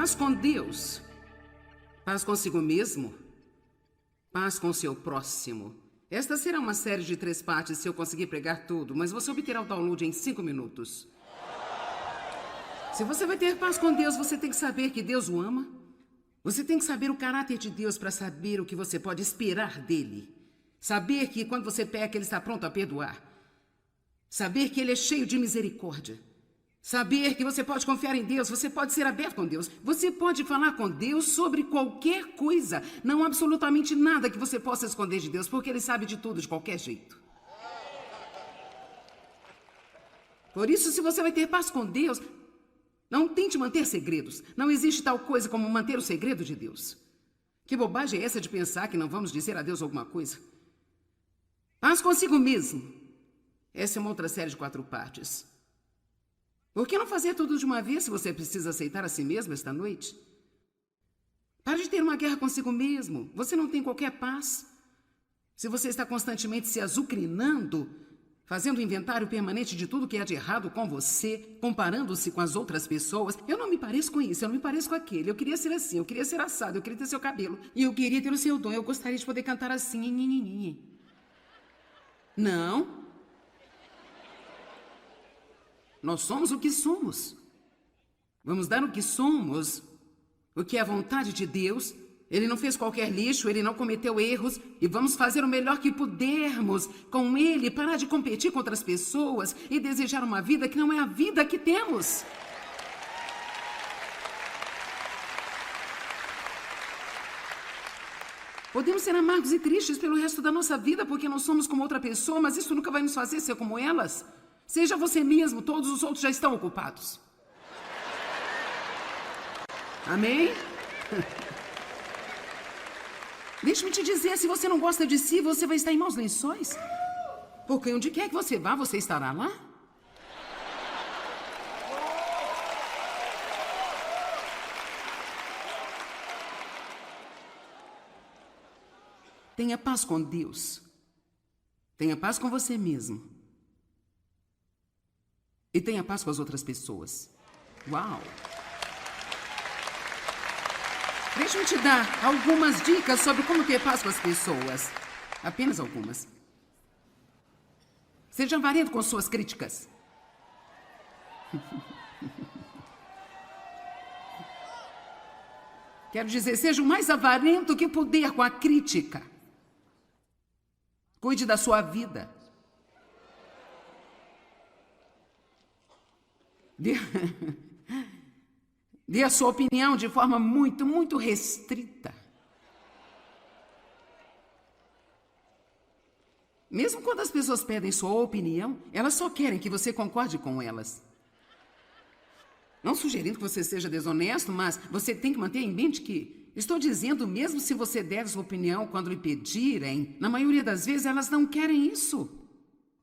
paz com Deus, paz consigo mesmo, paz com o seu próximo. Esta será uma série de 3 partes se eu conseguir pregar tudo, mas você obterá o download em 5 minutos. Se você vai ter paz com Deus, você tem que saber que Deus o ama. Você tem que saber o caráter de Deus para saber o que você pode esperar dele. Saber que quando você peca, ele está pronto a perdoar. Saber que ele é cheio de misericórdia. Saber que você pode confiar em Deus, você pode ser aberto com Deus. Você pode falar com Deus sobre qualquer coisa. Não há absolutamente nada que você possa esconder de Deus, porque ele sabe de tudo, de qualquer jeito. Por isso, se você vai ter paz com Deus, não tente manter segredos. Não existe tal coisa como manter o segredo de Deus. Que bobagem é essa de pensar que não vamos dizer a Deus alguma coisa? Paz consigo mesmo. Essa é uma outra série de 4 partes. Por que não fazer tudo de uma vez se você precisa aceitar a si mesmo esta noite? Pare de ter uma guerra consigo mesmo. Você não tem qualquer paz. Se você está constantemente se azucrinando, fazendo um inventário permanente de tudo que há de errado com você, comparando-se com as outras pessoas. Eu não me pareço com isso, eu não me pareço com aquele. Eu queria ser assim, eu queria ser assado, eu queria ter seu cabelo. E eu queria ter o seu dom, eu gostaria de poder cantar assim. Não. Nós somos o que somos. Vamos dar o que somos, o que é a vontade de Deus. Ele não fez qualquer lixo, ele não cometeu erros. E vamos fazer o melhor que pudermos com ele, parar de competir com outras pessoas e desejar uma vida que não é a vida que temos. Podemos ser amargos e tristes pelo resto da nossa vida porque não somos como outra pessoa, mas isso nunca vai nos fazer ser como elas. Seja você mesmo, todos os outros já estão ocupados. Amém? Deixe-me te dizer, se você não gosta de si, você vai estar em maus lençóis. Porque onde quer que você vá, você estará lá. Tenha paz com Deus. Tenha paz com você mesmo. E tenha paz com as outras pessoas. Uau! Deixa-me te dar algumas dicas sobre como ter paz com as pessoas. Apenas algumas. Seja avarento com suas críticas. Quero dizer, seja o mais avarento que puder com a crítica. Cuide da sua vida. Dê a sua opinião de forma muito restrita. Mesmo quando as pessoas pedem sua opinião, elas só querem que você concorde com elas. Não sugerindo que você seja desonesto, mas você tem que manter em mente que estou dizendo, mesmo se você der sua opinião quando lhe pedirem, na maioria das vezes elas não querem isso.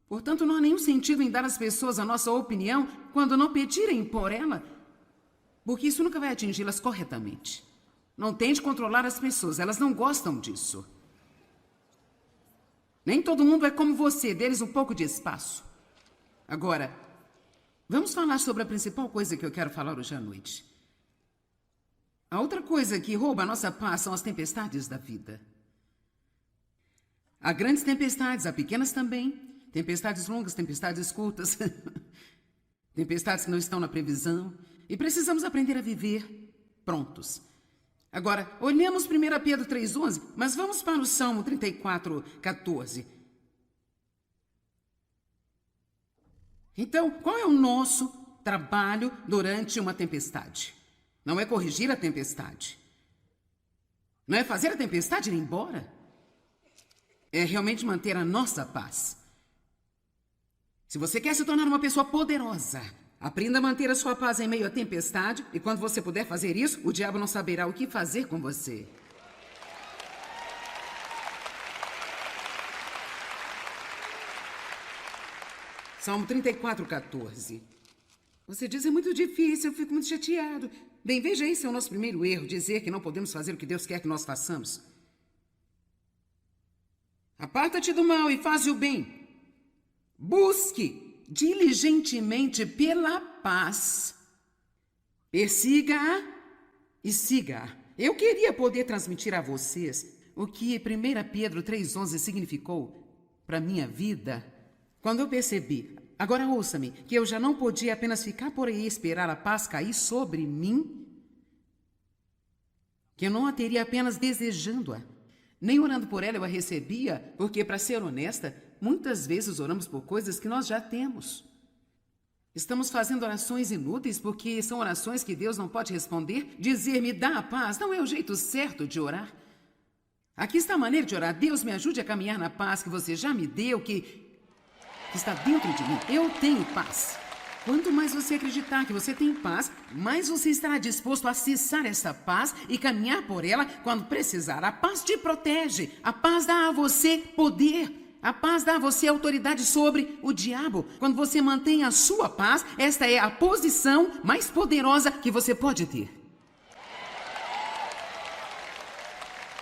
Portanto, não há nenhum sentido em dar às pessoas a nossa opinião quando não pedirem por ela, porque isso nunca vai atingi-las corretamente. Não tente controlar as pessoas, elas não gostam disso. Nem todo mundo é como você, deles um pouco de espaço. Agora, vamos falar sobre a principal coisa que eu quero falar hoje à noite. A outra coisa que rouba a nossa paz são as tempestades da vida. Há grandes tempestades, há pequenas também. Tempestades longas, tempestades curtas. Tempestades que não estão na previsão. E precisamos aprender a viver prontos. Agora, olhamos 1 Pedro 3,11, mas vamos para o Salmo 34,14. Então, qual é o nosso trabalho durante uma tempestade? Não é corrigir a tempestade. Não é fazer a tempestade ir embora. É realmente manter a nossa paz. Se você quer se tornar uma pessoa poderosa, aprenda a manter a sua paz em meio à tempestade, e quando você puder fazer isso, o diabo não saberá o que fazer com você. Salmo 34,14. Você diz, é muito difícil, eu fico muito chateado. Bem, veja, esse é o nosso primeiro erro, dizer que não podemos fazer o que Deus quer que nós façamos. Aparta-te do mal e faze o bem. Busque diligentemente pela paz. Persiga-a e siga. Eu queria poder transmitir a vocês o que 1 Pedro 3,11 significou para minha vida. Quando eu percebi, agora ouça-me, que eu já não podia apenas ficar por aí e esperar a paz cair sobre mim, que eu não a teria apenas desejando-a, nem orando por ela eu a recebia, porque, para ser honesta, muitas vezes oramos por coisas que nós já temos. Estamos fazendo orações inúteis porque são orações que Deus não pode responder. Dizer me dá a paz não é o jeito certo de orar. Aqui está a maneira de orar. Deus me ajude a caminhar na paz que você já me deu, que está dentro de mim. Eu tenho paz. Quanto mais você acreditar que você tem paz, mais você estará disposto a acessar essa paz e caminhar por ela quando precisar. A paz te protege. A paz dá a você poder. A paz dá a você autoridade sobre o diabo. Quando você mantém a sua paz, esta é a posição mais poderosa que você pode ter.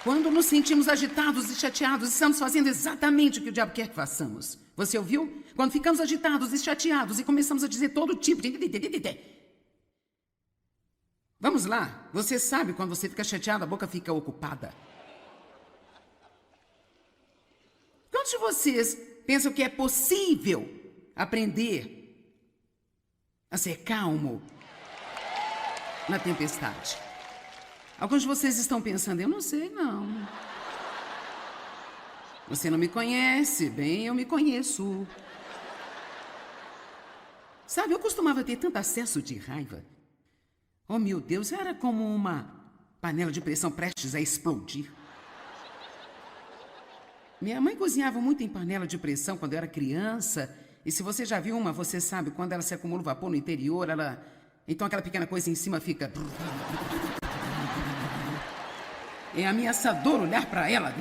Quando nos sentimos agitados e chateados, estamos fazendo exatamente o que o diabo quer que façamos. Você ouviu? Quando ficamos agitados e chateados e começamos a dizer todo tipo de... Vamos lá. Você sabe quando você fica chateado, a boca fica ocupada. Quantos de vocês pensam que é possível aprender a ser calmo na tempestade? Alguns de vocês estão pensando, eu não sei não. Você não me conhece, bem, eu me conheço. Sabe, eu costumava ter tanto acesso de raiva. Oh, meu Deus, era como uma panela de pressão prestes a explodir. Minha mãe cozinhava muito em panela de pressão quando eu era criança. E se você já viu uma, você sabe, quando ela se acumula o vapor no interior, então aquela pequena coisa em cima fica... É ameaçador olhar para ela,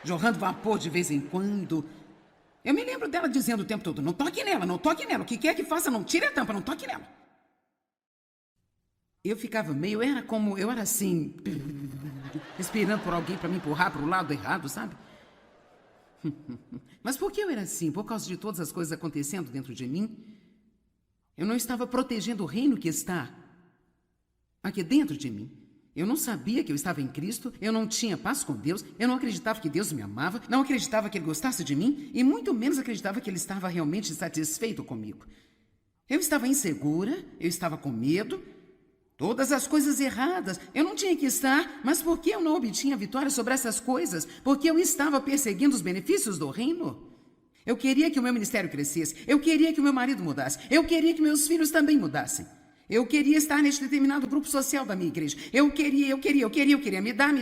jorrando vapor de vez em quando. Eu me lembro dela dizendo o tempo todo, não toque nela, não toque nela. O que quer que faça, não tire a tampa, não toque nela. Eu ficava eu era assim, esperando por alguém para me empurrar para o lado errado, sabe? Mas por que eu era assim? Por causa de todas as coisas acontecendo dentro de mim? Eu não estava protegendo o reino que está aqui dentro de mim. Eu não sabia que eu estava em Cristo, eu não tinha paz com Deus, eu não acreditava que Deus me amava, não acreditava que Ele gostasse de mim e muito menos acreditava que Ele estava realmente satisfeito comigo. Eu estava insegura, eu estava com medo, todas as coisas erradas. Eu não tinha que estar, mas por que eu não obtinha vitória sobre essas coisas? Porque eu estava perseguindo os benefícios do reino. Eu queria que o meu ministério crescesse, eu queria que o meu marido mudasse, eu queria que meus filhos também mudassem. Eu queria estar neste determinado grupo social da minha igreja. Eu queria. Me dá.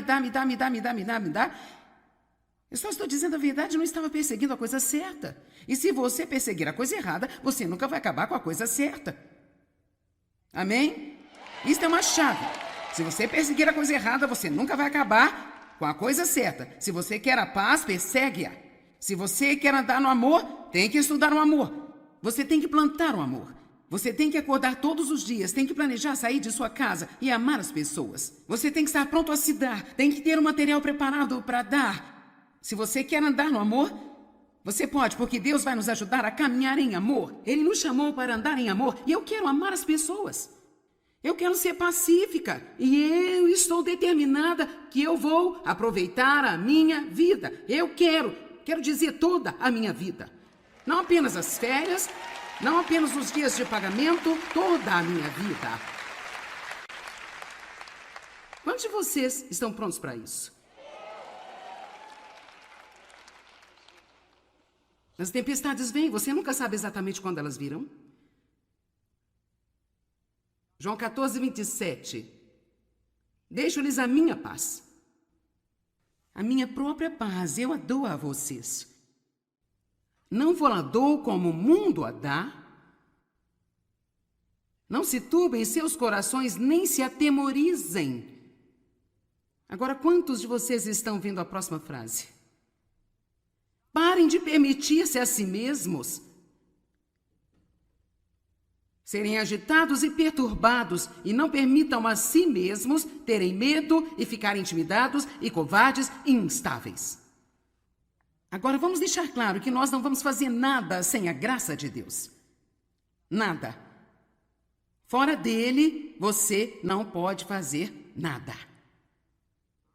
Eu só estou dizendo a verdade, eu não estava perseguindo a coisa certa. E se você perseguir a coisa errada, você nunca vai acabar com a coisa certa. Amém? Isso é uma chave. Se você perseguir a coisa errada, você nunca vai acabar com a coisa certa. Se você quer a paz, persegue-a. Se você quer andar no amor, tem que estudar o amor. Você tem que plantar o amor. Você tem que acordar todos os dias, tem que planejar sair de sua casa e amar as pessoas. Você tem que estar pronto a se dar, tem que ter um material preparado para dar. Se você quer andar no amor, você pode, porque Deus vai nos ajudar a caminhar em amor. Ele nos chamou para andar em amor e eu quero amar as pessoas. Eu quero ser pacífica e eu estou determinada que eu vou aproveitar a minha vida. Eu quero dizer toda a minha vida. Não apenas as férias, não apenas os dias de pagamento, toda a minha vida. Quantos de vocês estão prontos para isso? As tempestades vêm, você nunca sabe exatamente quando elas virão. João 14, 27. Deixo-lhes a minha paz. A minha própria paz, eu a dou a vocês. Não vou a dou como o mundo a dá. Não se turbem seus corações, nem se atemorizem. Agora, quantos de vocês estão vendo a próxima frase? Parem de permitir-se a si mesmos serem agitados e perturbados e não permitam a si mesmos terem medo e ficarem intimidados e covardes e instáveis. Agora, vamos deixar claro que nós não vamos fazer nada sem a graça de Deus. Nada. Fora dele, você não pode fazer nada.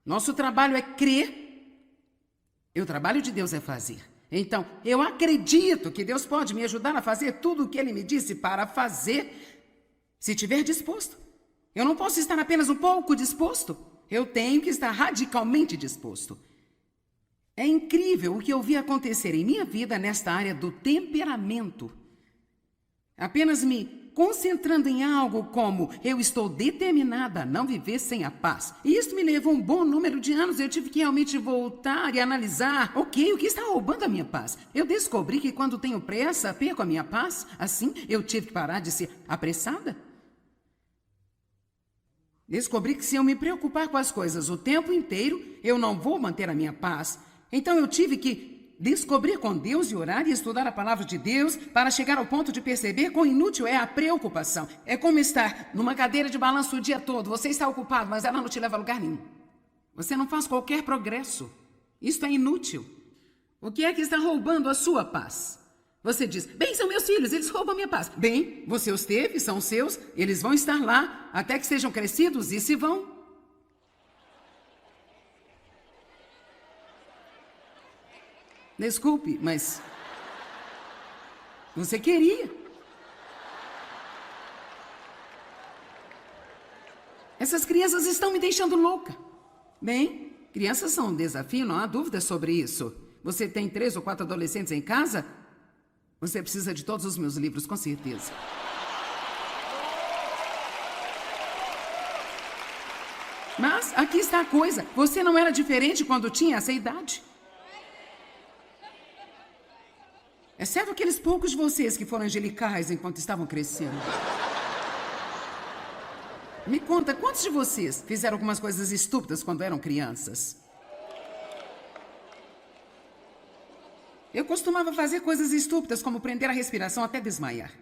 Nosso trabalho é crer e o trabalho de Deus é fazer. Então, eu acredito que Deus pode me ajudar a fazer tudo o que Ele me disse para fazer, se estiver disposto. Eu não posso estar apenas um pouco disposto. Eu tenho que estar radicalmente disposto. É incrível o que eu vi acontecer em minha vida nesta área do temperamento. Apenas me concentrando em algo como eu estou determinada a não viver sem a paz. E isso me levou um bom número de anos. Eu tive que realmente voltar e analisar. Ok, o que está roubando a minha paz? Eu descobri que quando tenho pressa, perco a minha paz. Assim, eu tive que parar de ser apressada. Descobri que se eu me preocupar com as coisas o tempo inteiro, eu não vou manter a minha paz. Então eu tive que descobrir com Deus e orar e estudar a palavra de Deus para chegar ao ponto de perceber quão inútil é a preocupação. É como estar numa cadeira de balanço o dia todo. Você está ocupado, mas ela não te leva a lugar nenhum. Você não faz qualquer progresso. Isto é inútil. O que é que está roubando a sua paz? Você diz, bem, são meus filhos, eles roubam a minha paz. Bem, você os teve, são seus, eles vão estar lá até que sejam crescidos e se vão. Desculpe, mas você queria. Essas crianças estão me deixando louca. Bem, crianças são um desafio, não há dúvida sobre isso. Você tem 3 ou 4 adolescentes em casa? Você precisa de todos os meus livros, com certeza. Mas aqui está a coisa. Você não era diferente quando tinha essa idade. Exceto aqueles poucos de vocês que foram angelicais enquanto estavam crescendo. Me conta, quantos de vocês fizeram algumas coisas estúpidas quando eram crianças? Eu costumava fazer coisas estúpidas, como prender a respiração até desmaiar.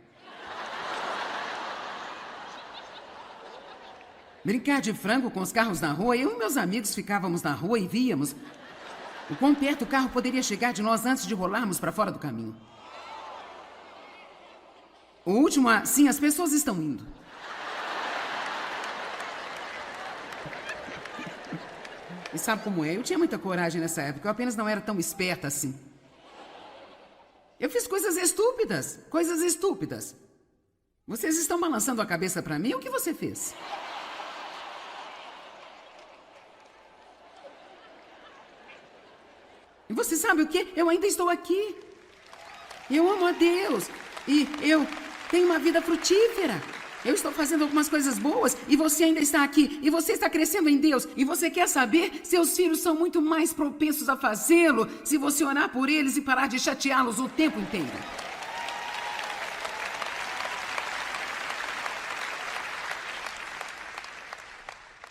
Brincar de frango com os carros na rua. Eu e meus amigos ficávamos na rua e víamos o quão perto o carro poderia chegar de nós antes de rolarmos para fora do caminho. O último, sim, as pessoas estão indo. E sabe como é? Eu tinha muita coragem nessa época, eu apenas não era tão esperta assim. Eu fiz coisas estúpidas, coisas estúpidas. Vocês estão balançando a cabeça para mim? O que você fez? E você sabe o quê? Eu ainda estou aqui. Eu amo a Deus. E eu tenho uma vida frutífera. Eu estou fazendo algumas coisas boas e você ainda está aqui. E você está crescendo em Deus. E você quer saber? Seus filhos são muito mais propensos a fazê-lo se você orar por eles e parar de chateá-los o tempo inteiro.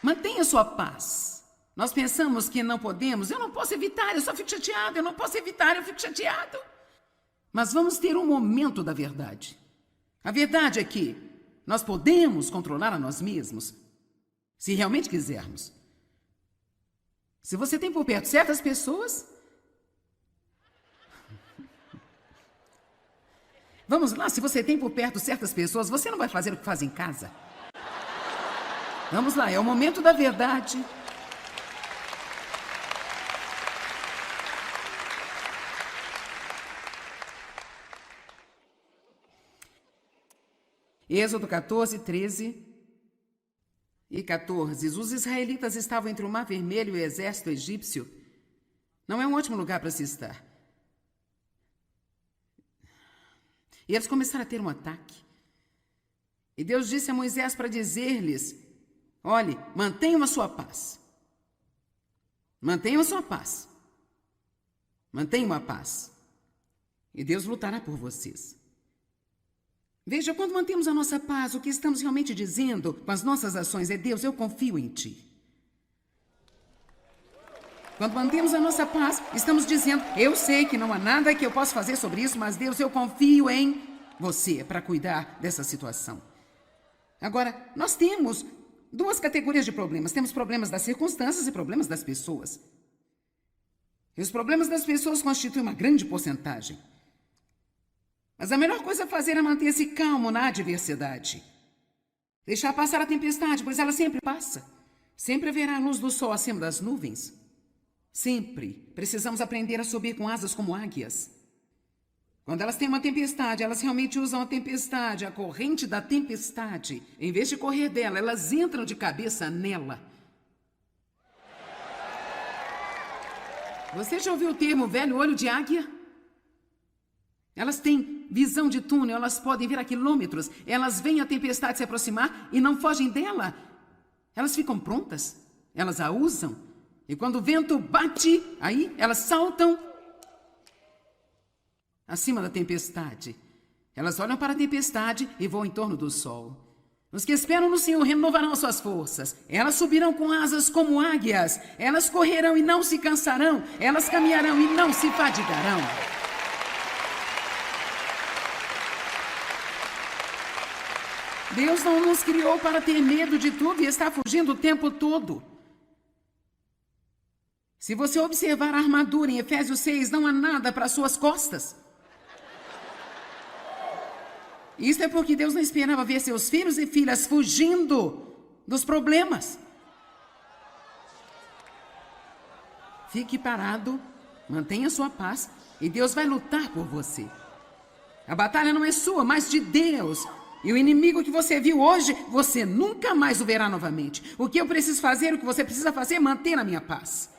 Mantenha sua paz. Nós pensamos que não podemos. Eu não posso evitar, eu só fico chateado. Eu não posso evitar, eu fico chateado. Mas vamos ter um momento da verdade. A verdade é que nós podemos controlar a nós mesmos, se realmente quisermos. Se você tem por perto certas pessoas... Vamos lá, se você tem por perto certas pessoas, você não vai fazer o que faz em casa. Vamos lá, é o momento da verdade. Êxodo 14, 13 e 14. Os israelitas estavam entre o Mar Vermelho e o exército egípcio. Não é um ótimo lugar para se estar. E eles começaram a ter um ataque. E Deus disse a Moisés para dizer-lhes, olhe, mantenham a sua paz. Mantenham a sua paz. Mantenham a paz. E Deus lutará por vocês. Veja, quando mantemos a nossa paz, o que estamos realmente dizendo com as nossas ações é, Deus, eu confio em Ti. Quando mantemos a nossa paz, estamos dizendo, eu sei que não há nada que eu possa fazer sobre isso, mas Deus, eu confio em Você para cuidar dessa situação. Agora, nós temos 2 categorias de problemas. Temos problemas das circunstâncias e problemas das pessoas. E os problemas das pessoas constituem uma grande porcentagem. Mas a melhor coisa a fazer é manter-se calmo na adversidade. Deixar passar a tempestade, pois ela sempre passa. Sempre haverá a luz do sol acima das nuvens. Sempre precisamos aprender a subir com asas como águias. Quando elas têm uma tempestade, elas realmente usam a tempestade, a corrente da tempestade. Em vez de correr dela, elas entram de cabeça nela. Você já ouviu o termo velho olho de águia? Elas têm visão de túnel, elas podem ver a quilômetros. Elas veem a tempestade se aproximar e não fogem dela. Elas ficam prontas, elas a usam. E quando o vento bate, aí elas saltam acima da tempestade. Elas olham para a tempestade e voam em torno do sol. Os que esperam no Senhor renovarão suas forças. Elas subirão com asas como águias. Elas correrão e não se cansarão. Elas caminharão e não se fadigarão. Deus não nos criou para ter medo de tudo e estar fugindo o tempo todo. Se você observar a armadura em Efésios 6, não há nada para suas costas. Isso é porque Deus não esperava ver seus filhos e filhas fugindo dos problemas. Fique parado, mantenha sua paz e Deus vai lutar por você. A batalha não é sua, mas de Deus. E o inimigo que você viu hoje, você nunca mais o verá novamente. O que eu preciso fazer, o que você precisa fazer é manter a minha paz.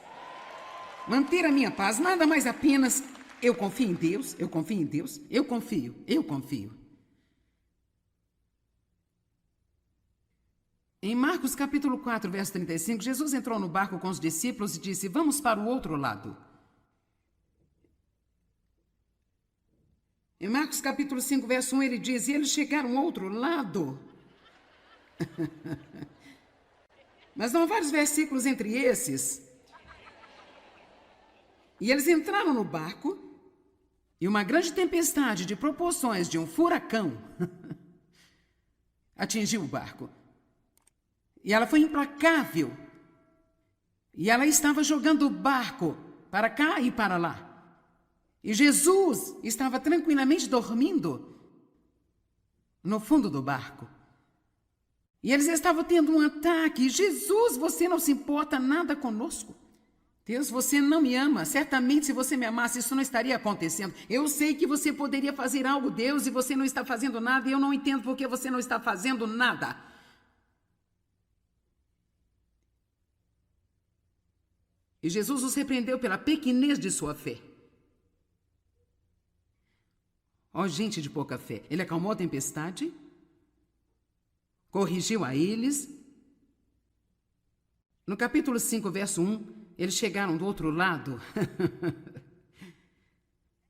Manter a minha paz, nada mais apenas eu confio em Deus, eu confio em Deus, eu confio. Em Marcos capítulo 4, verso 35, Jesus entrou no barco com os discípulos e disse: vamos para o outro lado. Em Marcos capítulo 5, verso 1, ele diz: e eles chegaram ao outro lado. Mas não há vários versículos entre esses. E eles entraram no barco e uma grande tempestade de proporções de um furacão atingiu o barco. E ela foi implacável. E ela estava jogando o barco para cá e para lá. E Jesus estava tranquilamente dormindo no fundo do barco. E eles estavam tendo um ataque. Jesus, você não se importa nada conosco. Deus, você não me ama. Certamente, se você me amasse, isso não estaria acontecendo. Eu sei que você poderia fazer algo, Deus, e você não está fazendo nada. E eu não entendo por que você não está fazendo nada. E Jesus os repreendeu pela pequenez de sua fé. Ó, gente de pouca fé. Ele acalmou a tempestade, corrigiu a eles. No capítulo 5, verso 1, eles chegaram do outro lado.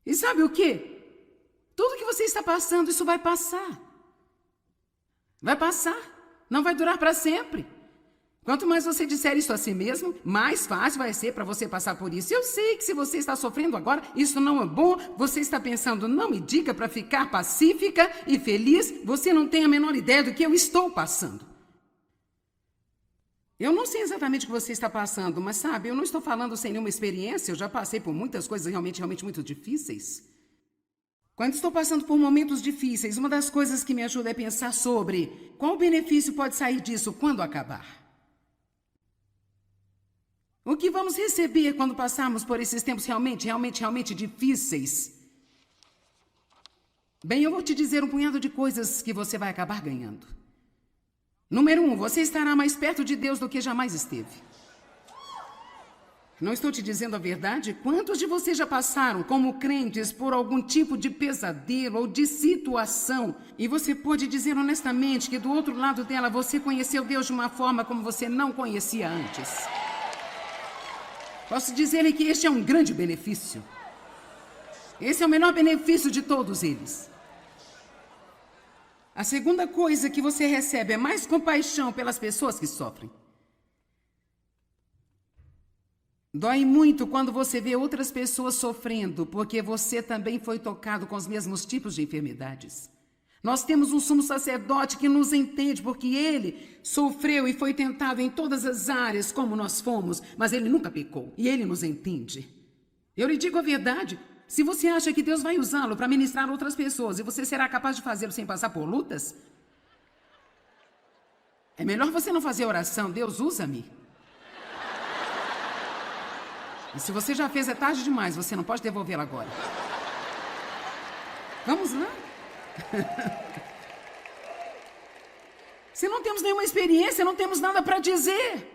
E sabe o quê? Tudo que você está passando, isso vai passar. Vai passar. Não vai durar para sempre. Quanto mais você disser isso a si mesmo, mais fácil vai ser para você passar por isso. Eu sei que se você está sofrendo agora, isso não é bom. Você está pensando, não me diga para ficar pacífica e feliz. Você não tem a menor ideia do que eu estou passando. Eu não sei exatamente o que você está passando, mas sabe, eu não estou falando sem nenhuma experiência. Eu já passei por muitas coisas realmente muito difíceis. Quando estou passando por momentos difíceis, uma das coisas que me ajuda é pensar sobre qual benefício pode sair disso quando acabar. O que vamos receber quando passarmos por esses tempos realmente difíceis? Bem, eu vou te dizer um punhado de coisas que você vai acabar ganhando. Número 1, você estará mais perto de Deus do que jamais esteve. Não estou te dizendo a verdade? Quantos de vocês já passaram, como crentes, por algum tipo de pesadelo ou de situação? E você pode dizer honestamente que do outro lado dela você conheceu Deus de uma forma como você não conhecia antes. Posso dizer-lhe que este é um grande benefício. Esse é o menor benefício de todos eles. A segunda coisa que você recebe é mais compaixão pelas pessoas que sofrem. Dói muito quando você vê outras pessoas sofrendo, porque você também foi tocado com os mesmos tipos de enfermidades. Nós temos um sumo sacerdote que nos entende, porque ele sofreu e foi tentado em todas as áreas como nós fomos, mas ele nunca pecou, e ele nos entende. Eu lhe digo a verdade, se você acha que Deus vai usá-lo para ministrar outras pessoas, e você será capaz de fazê-lo sem passar por lutas? É melhor você não fazer oração. Deus, usa-me. E se você já fez, é tarde demais. Você não pode devolvê-la agora. Vamos lá? Se não temos nenhuma experiência, não temos nada para dizer.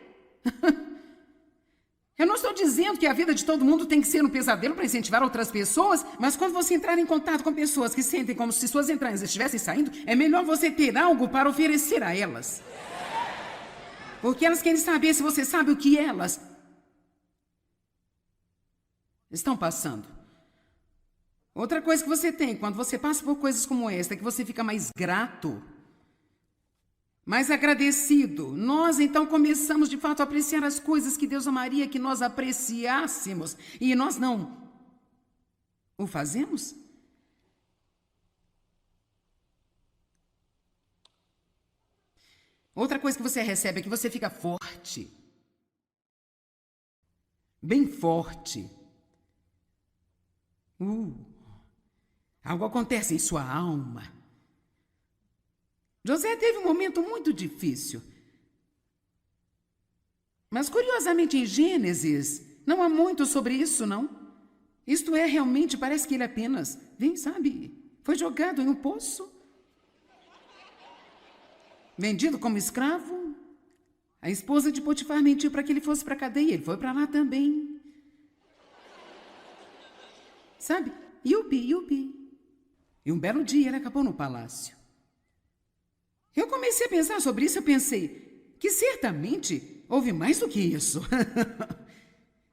Eu não estou dizendo que a vida de todo mundo tem que ser um pesadelo para incentivar outras pessoas, mas quando você entrar em contato com pessoas que sentem como se suas entranhas estivessem saindo, é melhor você ter algo para oferecer a elas. Porque elas querem saber se você sabe o que elas estão passando. Outra coisa que você tem, quando você passa por coisas como esta, é que você fica mais grato, mais agradecido. Nós, então, começamos, de fato, a apreciar as coisas que Deus amaria que nós apreciássemos. E nós não o fazemos? Outra coisa que você recebe é que você fica forte. Bem forte. Algo acontece em sua alma. José teve um momento muito difícil. Mas, curiosamente, em Gênesis, não há muito sobre isso, não. Isto é, realmente, parece que ele apenas, foi jogado em um poço. Vendido como escravo. A esposa de Potifar mentiu para que ele fosse para a cadeia. Ele foi para lá também. Yupi. E um belo dia ele acabou no palácio. Eu comecei a pensar sobre isso, eu pensei que certamente houve mais do que isso.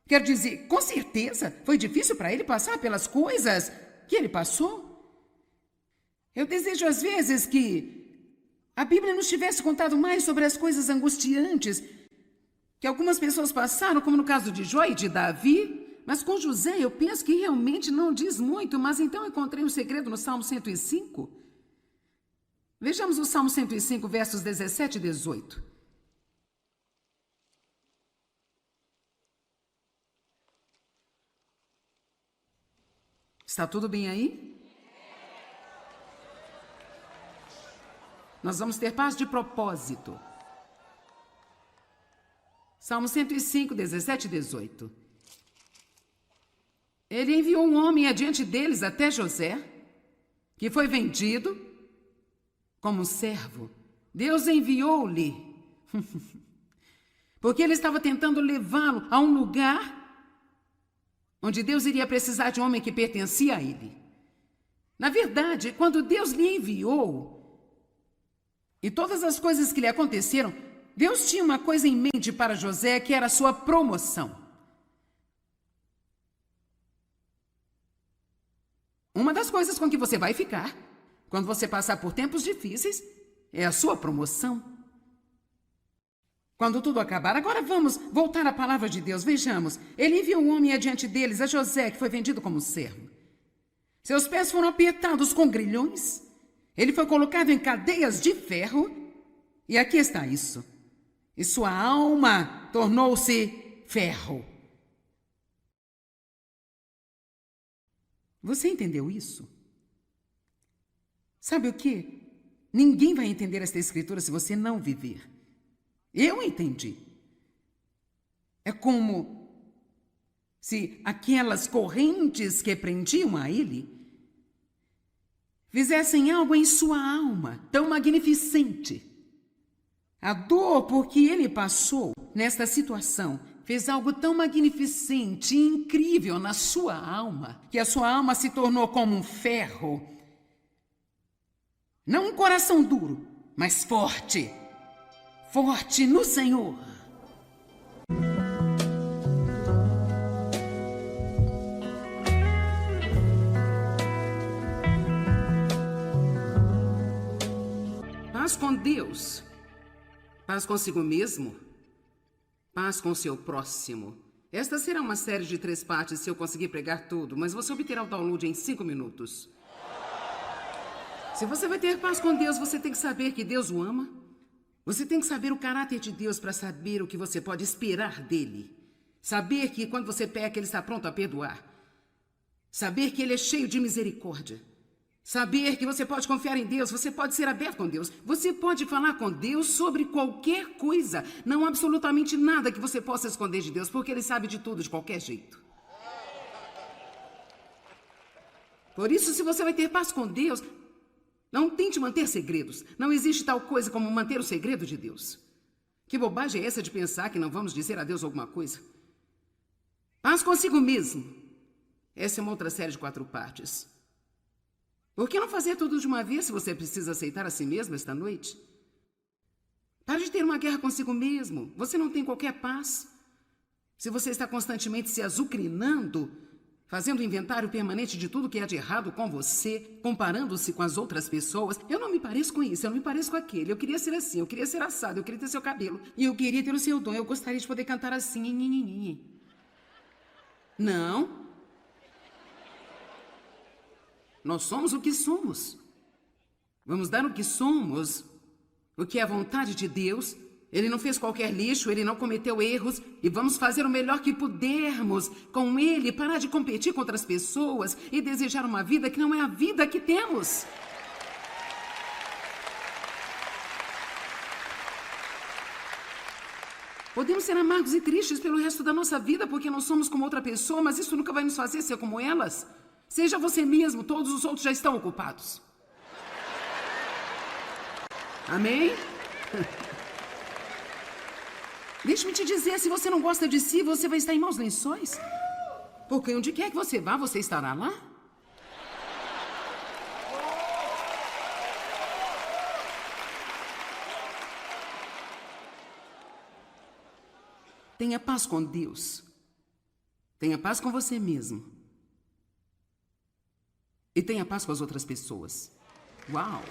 Quero dizer, com certeza foi difícil para ele passar pelas coisas que ele passou. Eu desejo às vezes que a Bíblia nos tivesse contado mais sobre as coisas angustiantes que algumas pessoas passaram, como no caso de Jó e de Davi. Mas com José eu penso que realmente não diz muito, mas então encontrei um segredo no Salmo 105. Vejamos o Salmo 105, versos 17 e 18. Está tudo bem aí? Nós vamos ter paz de propósito. Salmo 105, 17 e 18. Ele enviou um homem adiante deles até José, que foi vendido como servo. Deus enviou-lhe, porque ele estava tentando levá-lo a um lugar onde Deus iria precisar de um homem que pertencia a ele. Na verdade, quando Deus lhe enviou, e todas as coisas que lhe aconteceram, Deus tinha uma coisa em mente para José, que era a sua promoção. Uma das coisas com que você vai ficar, quando você passar por tempos difíceis, é a sua promoção. Quando tudo acabar, agora vamos voltar à palavra de Deus. Vejamos, ele enviou um homem adiante deles, a José, que foi vendido como servo. Seus pés foram apertados com grilhões, ele foi colocado em cadeias de ferro, e aqui está isso. E sua alma tornou-se ferro. Você entendeu isso? Sabe o quê? Ninguém vai entender esta escritura se você não viver. Eu entendi. É como se aquelas correntes que prendiam a ele fizessem algo em sua alma tão magnificente. A dor por que ele passou nesta situação fez algo tão magnificente e incrível na sua alma, que a sua alma se tornou como um ferro. Não um coração duro, mas forte. Forte no Senhor. Paz com Deus. Paz consigo mesmo. Paz com o seu próximo. Esta será uma série de 3 partes se eu conseguir pregar tudo, mas você obterá o download em 5 minutos. Se você vai ter paz com Deus, você tem que saber que Deus o ama. Você tem que saber o caráter de Deus para saber o que você pode esperar dele. Saber que quando você peca, ele está pronto a perdoar. Saber que ele é cheio de misericórdia. Saber que você pode confiar em Deus, você pode ser aberto com Deus, você pode falar com Deus sobre qualquer coisa. Não há absolutamente nada que você possa esconder de Deus, porque Ele sabe de tudo, de qualquer jeito. Por isso, se você vai ter paz com Deus, não tente manter segredos. Não existe tal coisa como manter o segredo de Deus. Que bobagem é essa de pensar que não vamos dizer a Deus alguma coisa? Paz consigo mesmo. Essa é uma outra série de 4 partes. Por que não fazer tudo de uma vez se você precisa aceitar a si mesmo esta noite? Pare de ter uma guerra consigo mesmo. Você não tem qualquer paz. Se você está constantemente se azucrinando, fazendo um inventário permanente de tudo que há de errado com você, comparando-se com as outras pessoas. Eu não me pareço com isso, eu não me pareço com aquele. Eu queria ser assim, eu queria ser assado, eu queria ter seu cabelo. E eu queria ter o seu dom, eu gostaria de poder cantar assim. Não. Nós somos o que somos. Vamos dar o que somos, o que é a vontade de Deus. Ele não fez qualquer lixo, ele não cometeu erros. E vamos fazer o melhor que pudermos com ele, parar de competir com outras pessoas e desejar uma vida que não é a vida que temos. Podemos ser amargos e tristes pelo resto da nossa vida porque não somos como outra pessoa, mas isso nunca vai nos fazer ser como elas. Seja você mesmo, todos os outros já estão ocupados. Amém? Deixe-me te dizer, se você não gosta de si, você vai estar em maus lençóis. Porque onde quer que você vá, você estará lá. Tenha paz com Deus. Tenha paz com você mesmo. E tenha paz com as outras pessoas. Uau!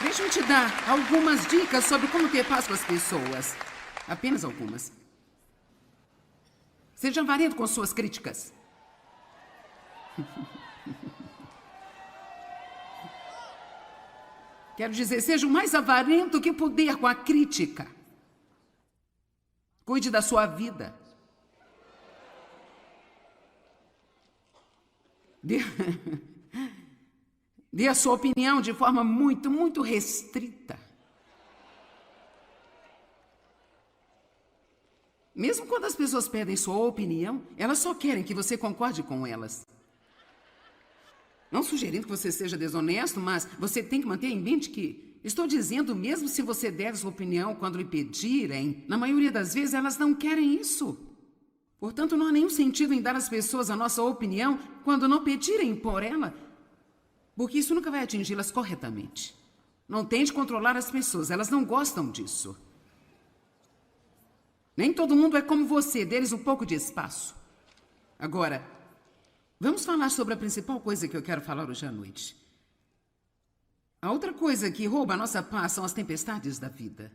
Deixa eu te dar algumas dicas sobre como ter paz com as pessoas. Apenas algumas. Seja avarento com suas críticas. Quero dizer, seja o mais avarento que puder com a crítica. Cuide da sua vida. Dê a sua opinião de forma muito restrita. Mesmo quando as pessoas pedem sua opinião, elas só querem que você concorde com elas. Não sugerindo que você seja desonesto, mas você tem que manter em mente que estou dizendo, mesmo se você der sua opinião quando lhe pedirem, na maioria das vezes elas não querem isso. Portanto, não há nenhum sentido em dar às pessoas a nossa opinião quando não pedirem por ela, porque isso nunca vai atingi-las corretamente. Não tente controlar as pessoas, elas não gostam disso. Nem todo mundo é como você, dê-lhes um pouco de espaço. Agora, vamos falar sobre a principal coisa que eu quero falar hoje à noite. A outra coisa que rouba a nossa paz são as tempestades da vida.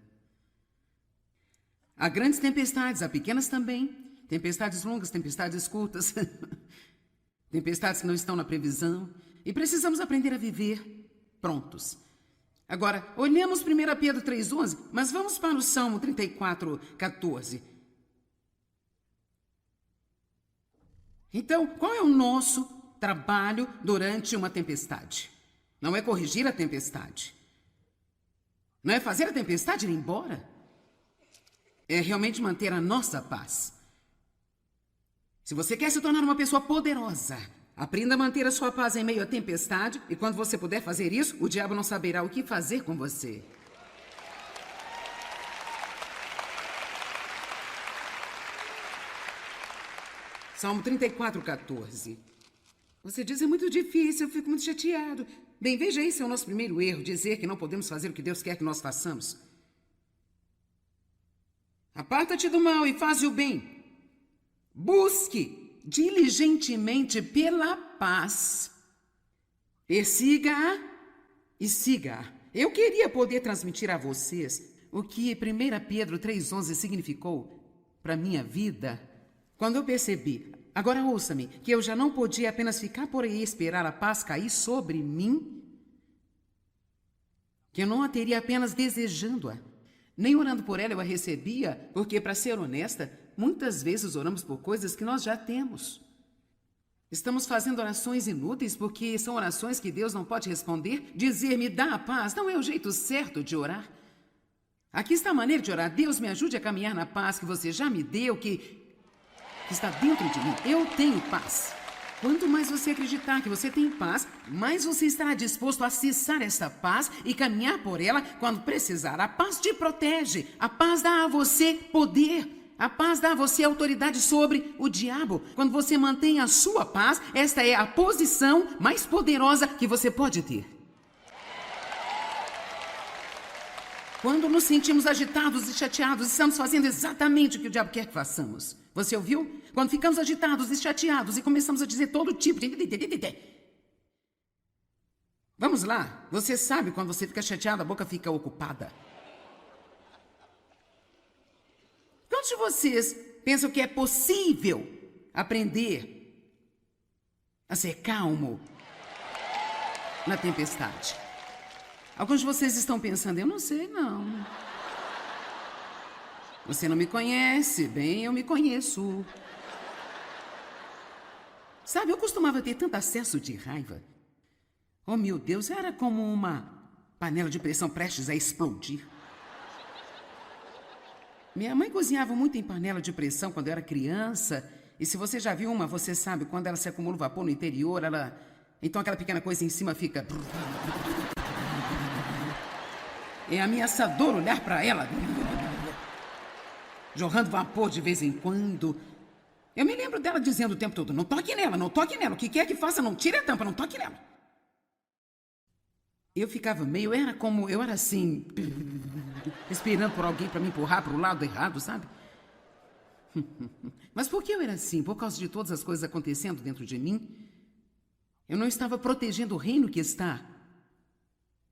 Há grandes tempestades, há pequenas também. Tempestades longas, tempestades curtas. Tempestades que não estão na previsão. E precisamos aprender a viver prontos. Agora, olhamos 1 Pedro 3,11, mas vamos para o Salmo 34,14. Então, qual é o nosso trabalho durante uma tempestade? Não é corrigir a tempestade. Não é fazer a tempestade ir embora. É realmente manter a nossa paz. Se você quer se tornar uma pessoa poderosa, aprenda a manter a sua paz em meio à tempestade, e quando você puder fazer isso, o diabo não saberá o que fazer com você. Salmo 34,14. Você diz, é muito difícil, eu fico muito chateado. Bem, veja, esse é o nosso primeiro erro, dizer que não podemos fazer o que Deus quer que nós façamos. Aparta-te do mal e faze o bem. Busque diligentemente pela paz. Persiga-a e siga-a. Eu queria poder transmitir a vocês o que 1 Pedro 3,11 significou para a minha vida quando eu percebi, agora ouça-me, que eu já não podia apenas ficar por aí e esperar a paz cair sobre mim, que eu não a teria apenas desejando-a, nem orando por ela eu a recebia, porque, para ser honesta, muitas vezes oramos por coisas que nós já temos. Estamos fazendo orações inúteis porque são orações que Deus não pode responder. Dizer me dá a paz não é o jeito certo de orar. Aqui está a maneira de orar. Deus me ajude a caminhar na paz que você já me deu, que está dentro de mim. Eu tenho paz. Quanto mais você acreditar que você tem paz, mais você estará disposto a acessar essa paz e caminhar por ela quando precisar. A paz te protege. A paz dá a você poder. A paz dá a você autoridade sobre o diabo. Quando você mantém a sua paz, esta é a posição mais poderosa que você pode ter. Quando nos sentimos agitados e chateados, estamos fazendo exatamente o que o diabo quer que façamos. Você ouviu? Quando ficamos agitados e chateados e começamos a dizer todo tipo de... Vamos lá. Você sabe quando você fica chateado, a boca fica ocupada. Quantos de vocês pensam que é possível aprender a ser calmo na tempestade? Alguns de vocês estão pensando, eu não sei não. Você não me conhece, bem, eu me conheço. Sabe, eu costumava ter tanto acesso de raiva. Oh, meu Deus, era como uma panela de pressão prestes a explodir. Minha mãe cozinhava muito em panela de pressão quando eu era criança. E se você já viu uma, você sabe, quando ela se acumula o vapor no interior, ela... Então aquela pequena coisa em cima fica... É ameaçador olhar para ela. Jorrando vapor de vez em quando. Eu me lembro dela dizendo o tempo todo, não toque nela, não toque nela. O que quer que faça, não tire a tampa, não toque nela. Eu ficava meio, eu era assim, esperando por alguém para me empurrar para o lado errado, sabe? Mas por que eu era assim? Por causa de todas as coisas acontecendo dentro de mim? Eu não estava protegendo o reino que está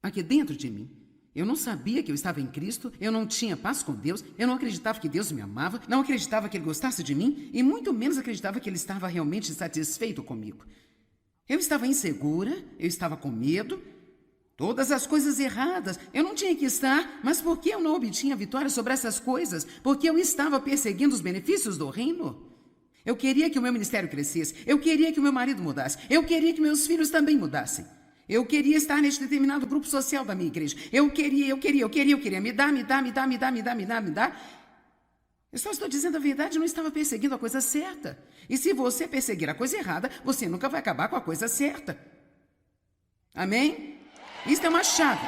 aqui dentro de mim. Eu não sabia que eu estava em Cristo, eu não tinha paz com Deus, eu não acreditava que Deus me amava, não acreditava que Ele gostasse de mim e muito menos acreditava que Ele estava realmente satisfeito comigo. Eu estava insegura, eu estava com medo, todas as coisas erradas. Eu não tinha que estar, mas por que eu não obtinha vitória sobre essas coisas? Porque eu estava perseguindo os benefícios do reino. Eu queria que o meu ministério crescesse, eu queria que o meu marido mudasse, eu queria que meus filhos também mudassem. Eu queria estar neste determinado grupo social da minha igreja. Eu queria. Me dá. Eu só estou dizendo a verdade, eu não estava perseguindo a coisa certa. E se você perseguir a coisa errada, você nunca vai acabar com a coisa certa. Amém? Isso é uma chave.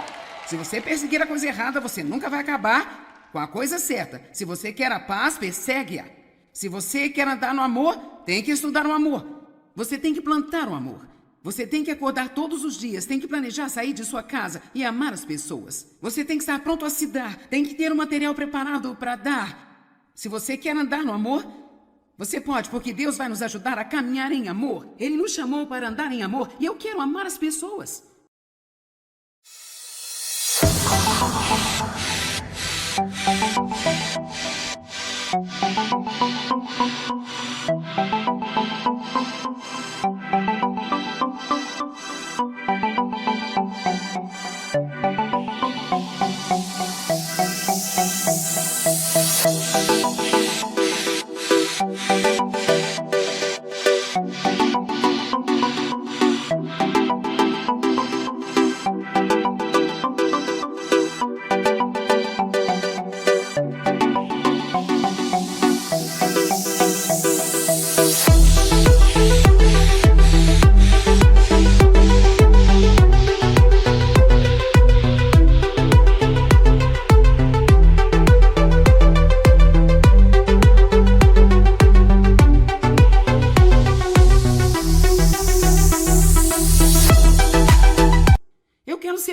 Se você perseguir a coisa errada, você nunca vai acabar com a coisa certa. Se você quer a paz, persegue-a. Se você quer andar no amor, tem que estudar o amor. Você tem que plantar o amor. Você tem que acordar todos os dias, tem que planejar sair de sua casa e amar as pessoas. Você tem que estar pronto a se dar, tem que ter o material preparado para dar. Se você quer andar no amor, você pode, porque Deus vai nos ajudar a caminhar em amor. Ele nos chamou para andar em amor e eu quero amar as pessoas.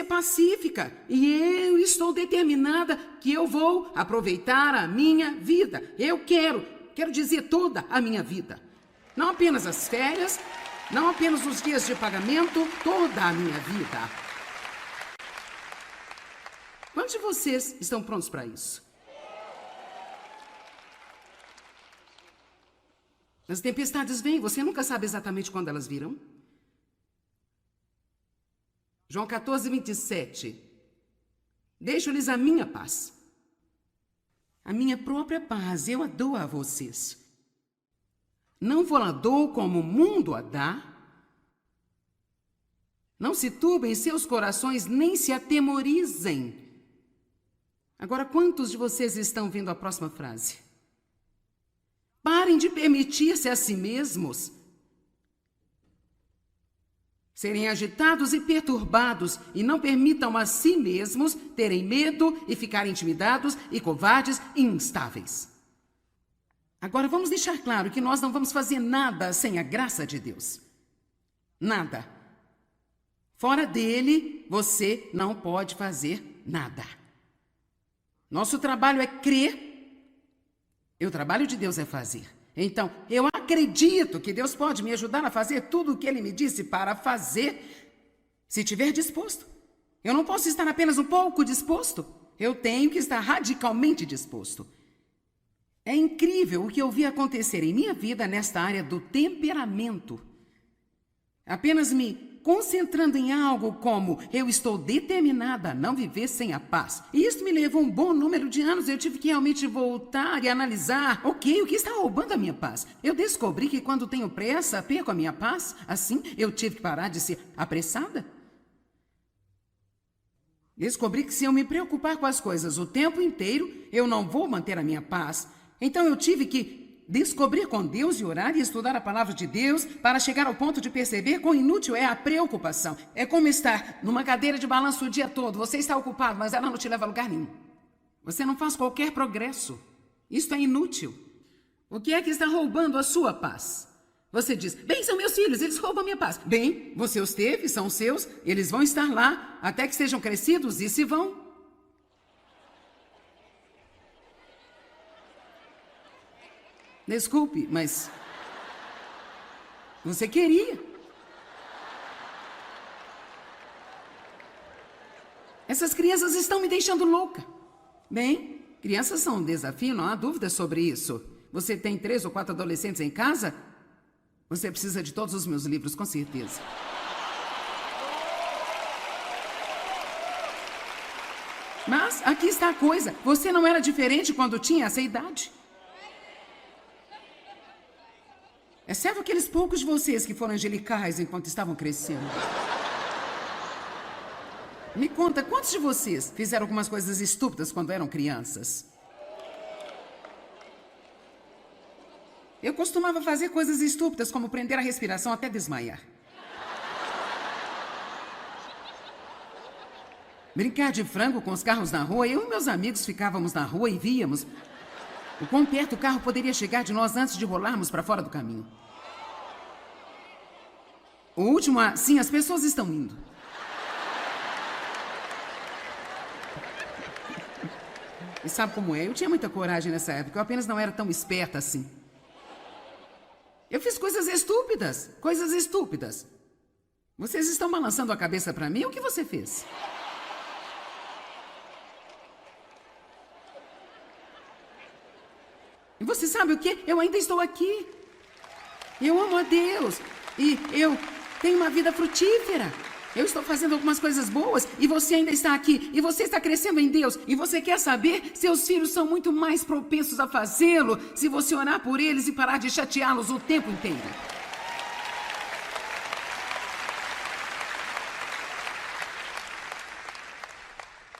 Pacífica, e eu estou determinada que eu vou aproveitar a minha vida. Eu quero dizer toda a minha vida. Não apenas as férias, não apenas os dias de pagamento, toda a minha vida. Quantos de vocês estão prontos para isso? As tempestades vêm, você nunca sabe exatamente quando elas virão. João 14, 27. Deixo-lhes a minha paz. A minha própria paz, eu a dou a vocês. Não vou-la dou como o mundo a dá. Não se turbem seus corações, nem se atemorizem. Agora, quantos de vocês estão vendo a próxima frase? Parem de permitir-se a si mesmos serem agitados e perturbados, e não permitam a si mesmos terem medo e ficarem intimidados e covardes e instáveis. Agora, vamos deixar claro que nós não vamos fazer nada sem a graça de Deus. Nada. Fora dele, você não pode fazer nada. Nosso trabalho é crer, e o trabalho de Deus é fazer. Então, eu acredito que Deus pode me ajudar a fazer tudo o que Ele me disse para fazer, se estiver disposto. Eu não posso estar apenas um pouco disposto. Eu tenho que estar radicalmente disposto. É incrível o que eu vi acontecer em minha vida nesta área do temperamento. Apenas me concentrando em algo como eu estou determinada a não viver sem a paz. E isso me levou um bom número de anos. Eu tive que realmente voltar e analisar. Ok, o que está roubando a minha paz? Eu descobri que quando tenho pressa, perco a minha paz. Assim, eu tive que parar de ser apressada. Descobri que se eu me preocupar com as coisas o tempo inteiro, eu não vou manter a minha paz. Então eu tive que descobrir com Deus e orar e estudar a palavra de Deus para chegar ao ponto de perceber quão inútil é a preocupação. É como estar numa cadeira de balanço o dia todo. Você está ocupado, mas ela não te leva a lugar nenhum. Você não faz qualquer progresso. Isto é inútil. O que é que está roubando a sua paz? Você diz, bem, são meus filhos, eles roubam a minha paz. Bem, você os teve, são seus, eles vão estar lá até que sejam crescidos e se vão. Desculpe, mas você queria. Essas crianças estão me deixando louca. Bem, crianças são um desafio, não há dúvida sobre isso. Você tem 3 ou 4 adolescentes em casa? Você precisa de todos os meus livros, com certeza. Mas aqui está a coisa. Você não era diferente quando tinha essa idade. Exceto aqueles poucos de vocês que foram angelicais enquanto estavam crescendo. Me conta, quantos de vocês fizeram algumas coisas estúpidas quando eram crianças? Eu costumava fazer coisas estúpidas, como prender a respiração até desmaiar. Brincar de frango com os carros na rua. Eu e meus amigos ficávamos na rua e víamos o quão perto o carro poderia chegar de nós antes de rolarmos para fora do caminho. O último, sim, as pessoas estão indo. E sabe como é? Eu tinha muita coragem nessa época, eu apenas não era tão esperta assim. Eu fiz coisas estúpidas, coisas estúpidas. Vocês estão balançando a cabeça para mim? O que você fez? E você sabe o quê? Eu ainda estou aqui. Eu amo a Deus. E eu tenho uma vida frutífera. Eu estou fazendo algumas coisas boas e você ainda está aqui. E você está crescendo em Deus. E você quer saber? Seus filhos são muito mais propensos a fazê-lo se você orar por eles e parar de chateá-los o tempo inteiro.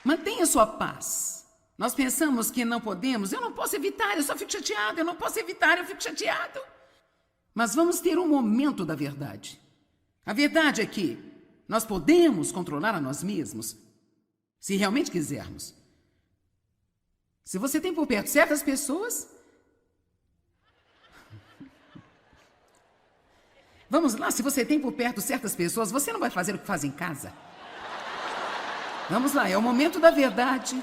Mantenha sua paz. Nós pensamos que não podemos. Eu não posso evitar, eu só fico chateado. Eu não posso evitar, eu fico chateado. Mas vamos ter um momento da verdade. A verdade é que nós podemos controlar a nós mesmos, se realmente quisermos. Se você tem por perto certas pessoas... Vamos lá, se você tem por perto certas pessoas, você não vai fazer o que faz em casa. Vamos lá, é o momento da verdade.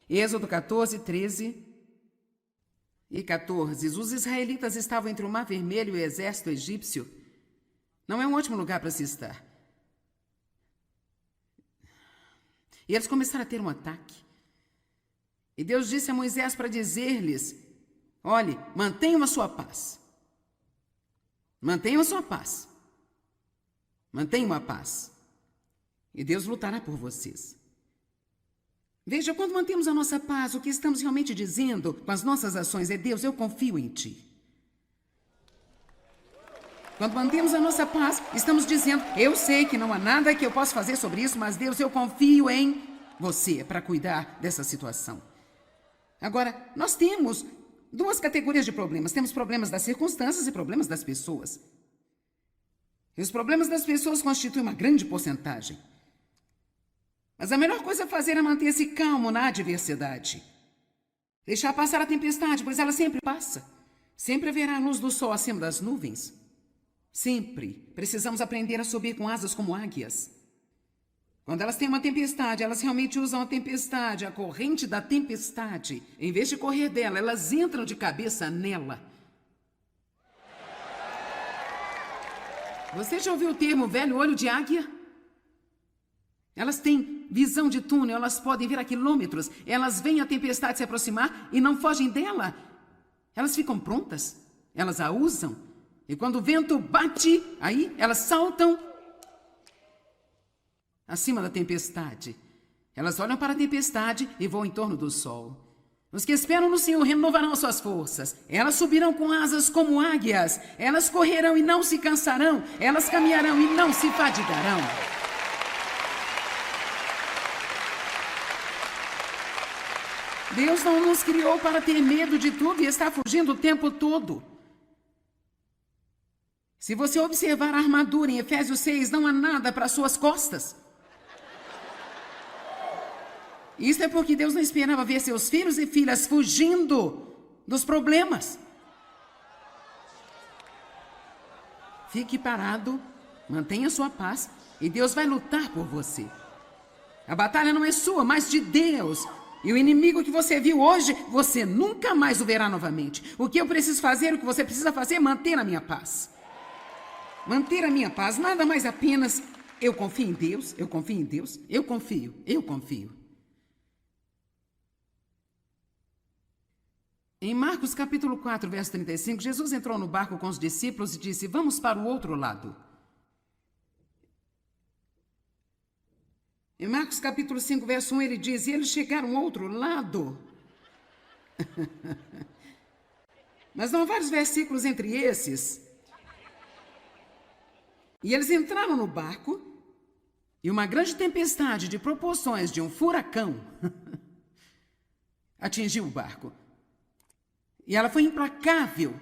Êxodo 14, 13 e 14. Os israelitas estavam entre o Mar Vermelho e o exército egípcio. Não é um ótimo lugar para se estar. E eles começaram a ter um ataque. E Deus disse a Moisés para dizer-lhes, olhe, mantenham a sua paz. Mantenham a sua paz. Mantenham a paz. E Deus lutará por vocês. Veja, quando mantemos a nossa paz, o que estamos realmente dizendo com as nossas ações é: Deus, eu confio em Ti. Quando mantemos a nossa paz, estamos dizendo: eu sei que não há nada que eu possa fazer sobre isso, mas Deus, eu confio em Você para cuidar dessa situação. Agora, nós temos duas categorias de problemas. Temos problemas das circunstâncias e problemas das pessoas. E os problemas das pessoas constituem uma grande porcentagem. Mas a melhor coisa a fazer é manter-se calmo na adversidade. Deixar passar a tempestade, pois ela sempre passa. Sempre haverá a luz do sol acima das nuvens. Sempre precisamos aprender a subir com asas como águias. Quando elas têm uma tempestade, elas realmente usam a tempestade, a corrente da tempestade. Em vez de correr dela, elas entram de cabeça nela. Você já ouviu o termo velho olho de águia? Elas têm visão de túnel, elas podem ver a quilômetros. Elas veem a tempestade se aproximar e não fogem dela. Elas ficam prontas, elas a usam. E quando o vento bate, aí elas saltam acima da tempestade. Elas olham para a tempestade e voam em torno do sol. Os que esperam no Senhor renovarão suas forças. Elas subirão com asas como águias. Elas correrão e não se cansarão. Elas caminharão e não se fadigarão. Deus não nos criou para ter medo de tudo e estar fugindo o tempo todo. Se você observar a armadura em Efésios 6, não há nada para suas costas. Isso é porque Deus não esperava ver seus filhos e filhas fugindo dos problemas. Fique parado, mantenha sua paz e Deus vai lutar por você. A batalha não é sua, mas de Deus. E o inimigo que você viu hoje, você nunca mais o verá novamente. O que eu preciso fazer, o que você precisa fazer é manter a minha paz. Manter a minha paz, nada mais apenas: eu confio em Deus, eu confio em Deus, eu confio. Em Marcos capítulo 4, verso 35, Jesus entrou no barco com os discípulos e disse: vamos para o outro lado. Em Marcos capítulo 5, verso 1, ele diz: e eles chegaram ao outro lado. Mas não há vários versículos entre esses. E eles entraram no barco e uma grande tempestade de proporções de um furacão atingiu o barco. E ela foi implacável.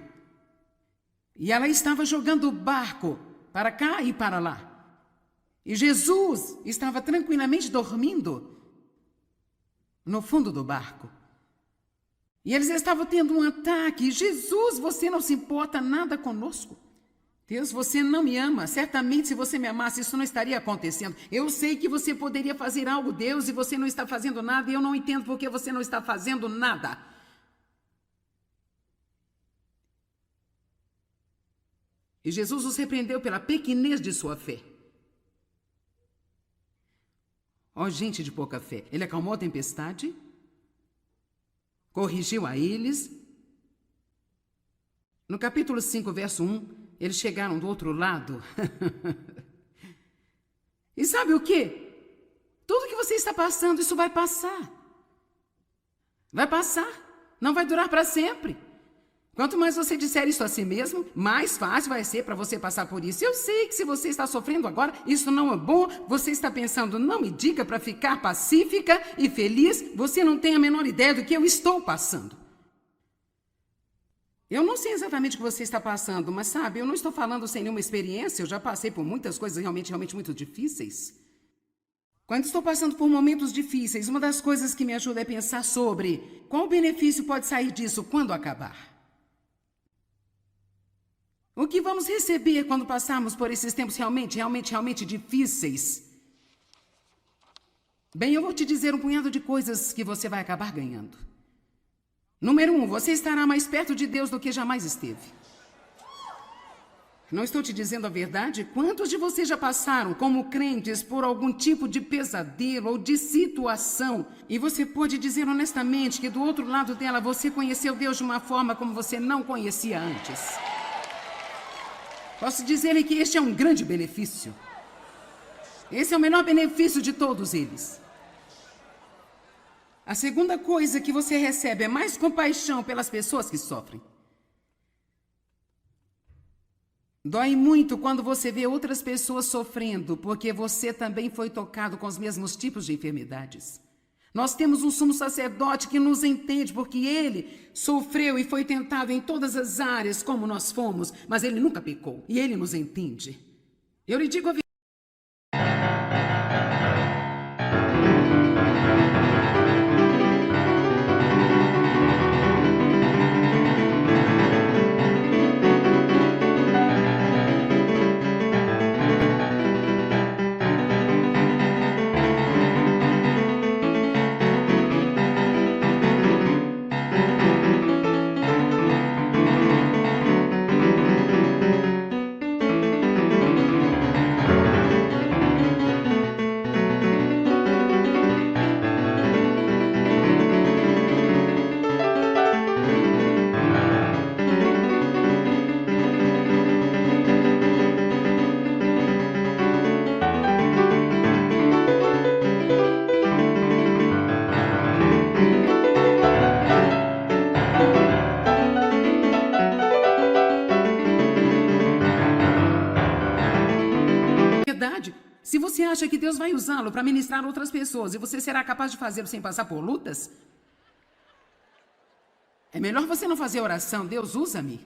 E ela estava jogando o barco para cá e para lá. E Jesus estava tranquilamente dormindo no fundo do barco. E eles estavam tendo um ataque. Jesus, você não se importa nada conosco. Deus, você não me ama. Certamente, se você me amasse, isso não estaria acontecendo. Eu sei que você poderia fazer algo, Deus, e você não está fazendo nada. E eu não entendo por que você não está fazendo nada. E Jesus os repreendeu pela pequenez de sua fé. Ó, gente de pouca fé. Ele acalmou a tempestade, corrigiu a eles. No capítulo 5, verso 1, eles chegaram do outro lado. E sabe o quê? Tudo que você está passando, isso vai passar. Vai passar. Não vai durar para sempre. Quanto mais você disser isso a si mesmo, mais fácil vai ser para você passar por isso. Eu sei que se você está sofrendo agora, isso não é bom. Você está pensando: não me diga para ficar pacífica e feliz. Você não tem a menor ideia do que eu estou passando. Eu não sei exatamente o que você está passando, mas sabe, eu não estou falando sem nenhuma experiência. Eu já passei por muitas coisas realmente muito difíceis. Quando estou passando por momentos difíceis, uma das coisas que me ajuda é pensar sobre qual benefício pode sair disso quando acabar. O que vamos receber quando passarmos por esses tempos realmente difíceis? Bem, eu vou te dizer um punhado de coisas que você vai acabar ganhando. Número 1, você estará mais perto de Deus do que jamais esteve. Não estou te dizendo a verdade? Quantos de vocês já passaram, como crentes, por algum tipo de pesadelo ou de situação? E você pode dizer honestamente que do outro lado dela você conheceu Deus de uma forma como você não conhecia antes. Posso dizer-lhe que este é um grande benefício. Esse é o menor benefício de todos eles. A segunda coisa que você recebe é mais compaixão pelas pessoas que sofrem. Dói muito quando você vê outras pessoas sofrendo, porque você também foi tocado com os mesmos tipos de enfermidades. Nós temos um sumo sacerdote que nos entende, porque ele sofreu e foi tentado em todas as áreas como nós fomos, mas ele nunca pecou, e ele nos entende. Eu lhe digo a verdade. Se você acha que Deus vai usá-lo para ministrar outras pessoas e você será capaz de fazê-lo sem passar por lutas, é melhor você não fazer oração. Deus, usa-me.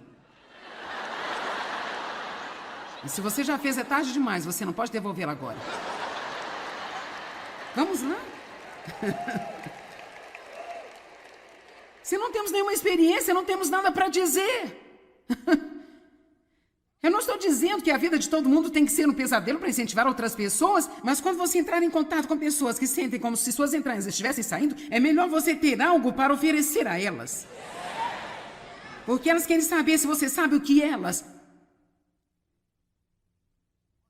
E se você já fez, é tarde demais. Você não pode devolvê-la agora. Vamos lá? Se não temos nenhuma experiência, não temos nada para dizer. Eu não estou dizendo que a vida de todo mundo tem que ser um pesadelo para incentivar outras pessoas, mas quando você entrar em contato com pessoas que sentem como se suas entranhas estivessem saindo, é melhor você ter algo para oferecer a elas. Porque elas querem saber se você sabe o que elas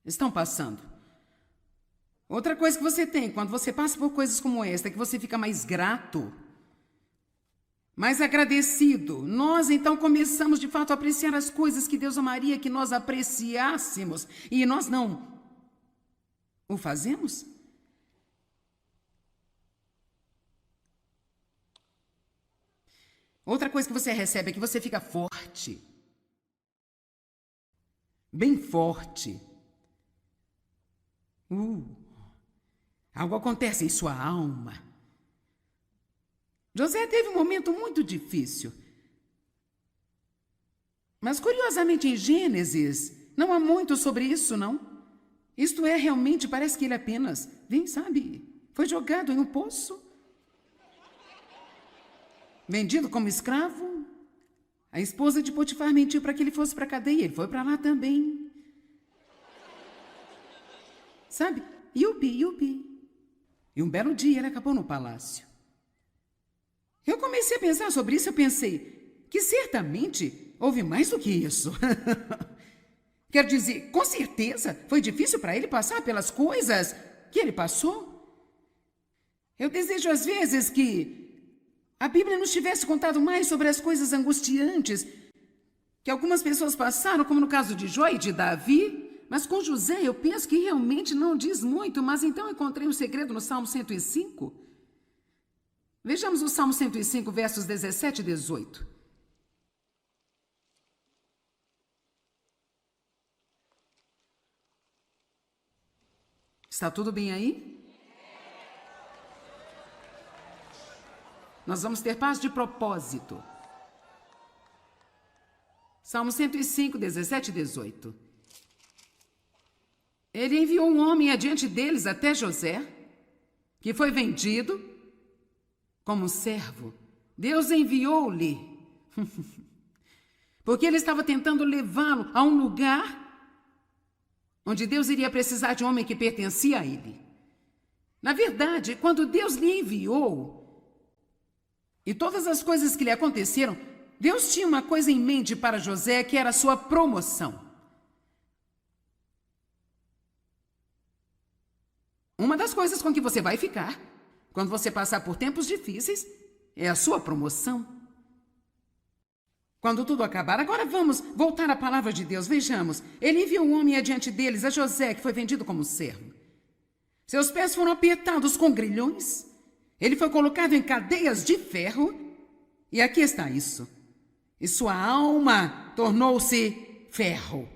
estão passando. Outra coisa que você tem, quando você passa por coisas como esta, é que você fica mais grato, mais agradecido. Nós, então, começamos, de fato, a apreciar as coisas que Deus amaria que nós apreciássemos. E nós não o fazemos? Outra coisa que você recebe é que você fica forte. Bem forte. Algo acontece em sua alma. José teve um momento muito difícil. Mas, curiosamente, em Gênesis, não há muito sobre isso, não. Isto é, realmente, parece que ele apenas, foi jogado em um poço. Vendido como escravo. A esposa de Potifar mentiu para que ele fosse para a cadeia. Ele foi para lá também. Yupi. E um belo dia ele acabou no palácio. Eu comecei a pensar sobre isso, eu pensei que certamente houve mais do que isso. Quer dizer, com certeza foi difícil para ele passar pelas coisas que ele passou. Eu desejo às vezes que a Bíblia nos tivesse contado mais sobre as coisas angustiantes que algumas pessoas passaram, como no caso de Jó e de Davi, mas com José eu penso que realmente não diz muito, mas então encontrei um segredo no Salmo 105. Vejamos o Salmo 105, versos 17 e 18. Está tudo bem aí? Nós vamos ter paz de propósito. Salmo 105, 17 e 18. Ele enviou um homem adiante deles até José, que foi vendido como servo. Deus enviou-lhe, porque ele estava tentando levá-lo a um lugar onde Deus iria precisar de um homem que pertencia a ele. Na verdade, quando Deus lhe enviou, e todas as coisas que lhe aconteceram, Deus tinha uma coisa em mente para José, que era a sua promoção. Uma das coisas com que você vai ficar quando você passar por tempos difíceis é a sua promoção. Quando tudo acabar, agora vamos voltar à palavra de Deus. Vejamos, ele enviou um homem adiante deles, a José, que foi vendido como servo. Seus pés foram apertados com grilhões. Ele foi colocado em cadeias de ferro. E aqui está isso. E sua alma tornou-se ferro.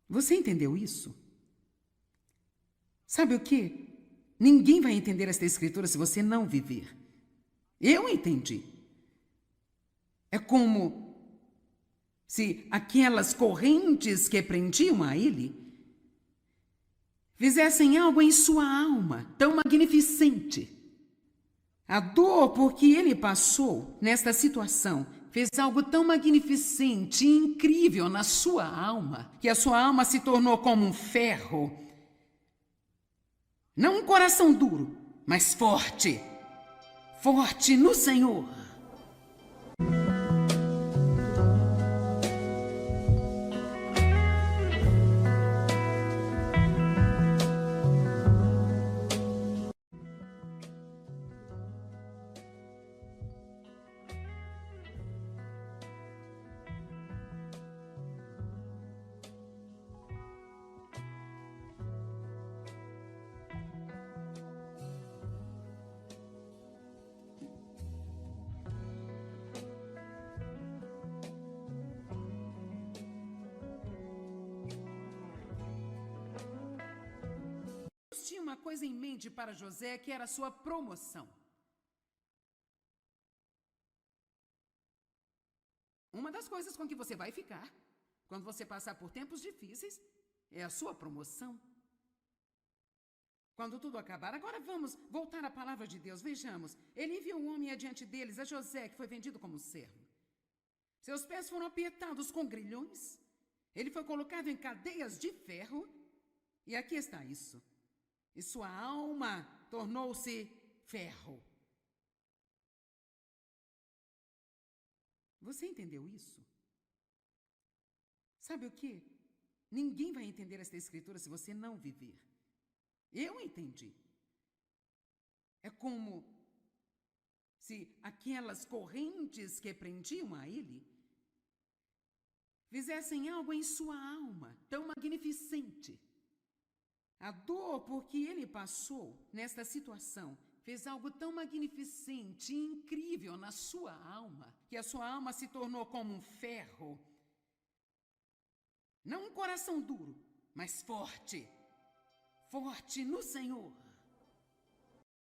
Você entendeu isso? Sabe o quê? Ninguém vai entender esta escritura se você não viver. Eu entendi. É como se aquelas correntes que prendiam a ele fizessem algo em sua alma tão magnificente. A dor por que ele passou nesta situação fez algo tão magnificente e incrível na sua alma, que a sua alma se tornou como um ferro. Não um coração duro, mas forte. Forte no Senhor. Deus tinha uma coisa em mente para José, que era a sua promoção. Uma das coisas com que você vai ficar, quando você passar por tempos difíceis, é a sua promoção. Quando tudo acabar, agora vamos voltar à palavra de Deus. Vejamos, ele enviou um homem adiante deles, a José, que foi vendido como servo. Seus pés foram apertados com grilhões. Ele foi colocado em cadeias de ferro. E aqui está isso. E sua alma tornou-se ferro. Você entendeu isso? Sabe o quê? Ninguém vai entender esta escritura se você não viver. Eu entendi. É como se aquelas correntes que prendiam a ele fizessem algo em sua alma tão magnificente. A dor por que ele passou nesta situação fez algo tão magnificente e incrível na sua alma, que a sua alma se tornou como um ferro. Não um coração duro, mas forte. Forte no Senhor.